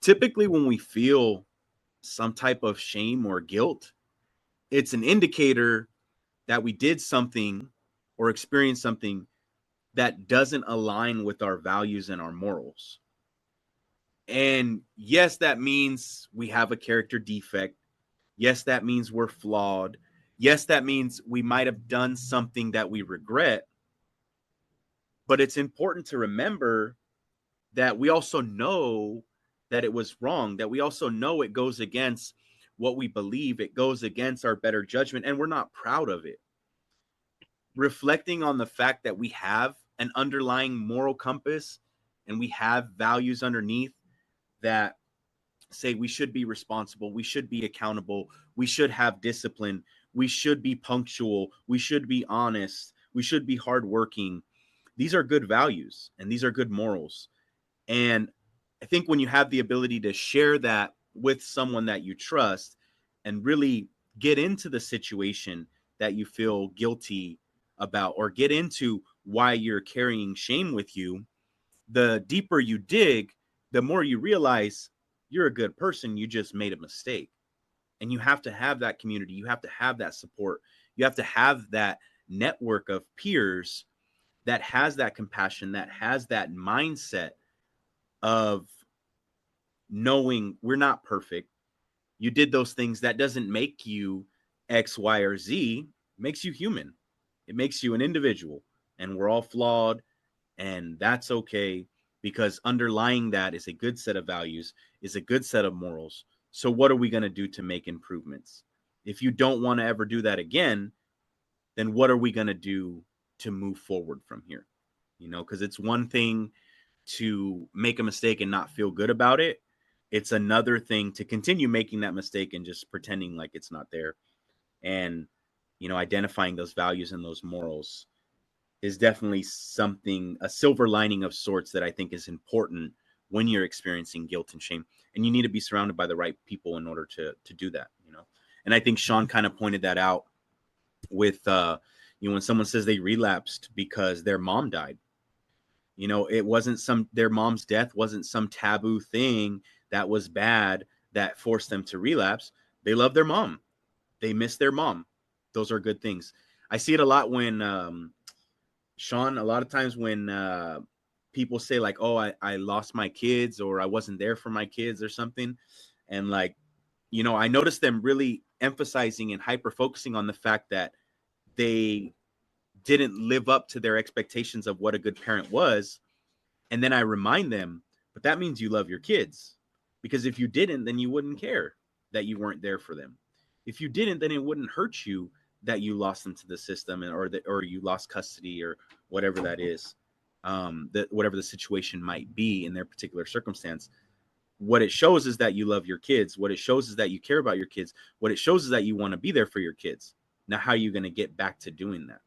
Typically, when we feel some type of shame or guilt, it's an indicator that we did something or experienced something that doesn't align with our values and our morals. And yes, that means we have a character defect. Yes, that means we're flawed. Yes, that means we might have done something that we regret. But it's important to remember that we also know that it was wrong, that we also know it goes against what we believe, it goes against our better judgment, and we're not proud of it. Reflecting on the fact that we have an underlying moral compass and we have values underneath that say we should be responsible, we should be accountable, we should have discipline, we should be punctual, we should be honest, we should be hardworking. These are good values and these are good morals. And I think when you have the ability to share that with someone that you trust and really get into the situation that you feel guilty about or get into why you're carrying shame with you, the deeper you dig, the more you realize you're a good person. You just made a mistake. And you have to have that community. You have to have that support. You have to have that network of peers that has that compassion, that has that mindset of knowing we're not perfect. You did those things. That doesn't make you X, Y, or Z. It makes you human. It makes you an individual. And we're all flawed. And that's okay because underlying that is a good set of values, is a good set of morals. So, what are we going to do to make improvements? If you don't want to ever do that again, then what are we going to do to move forward from here? Because it's one thing to make a mistake and not feel good about it. It's another thing to continue making that mistake and just pretending like it's not there. And, identifying those values and those morals is definitely something, a silver lining of sorts that I think is important when you're experiencing guilt and shame. And you need to be surrounded by the right people in order to do that. And I think Sean kind of pointed that out with, when someone says they relapsed because their mom died. It wasn't their mom's death wasn't some taboo thing that was bad that forced them to relapse. They love their mom. They miss their mom. Those are good things. I see it a lot when, Sean, a lot of times when people say like, oh, I lost my kids or I wasn't there for my kids or something. And like, I noticed them really emphasizing and hyper focusing on the fact that they didn't live up to their expectations of what a good parent was. And then I remind them, but that means you love your kids. Because if you didn't, then you wouldn't care that you weren't there for them. If you didn't, then it wouldn't hurt you that you lost them to the system or you lost custody or whatever that is, that whatever the situation might be in their particular circumstance. What it shows is that you love your kids. What it shows is that you care about your kids. What it shows is that you want to be there for your kids. Now, how are you going to get back to doing that?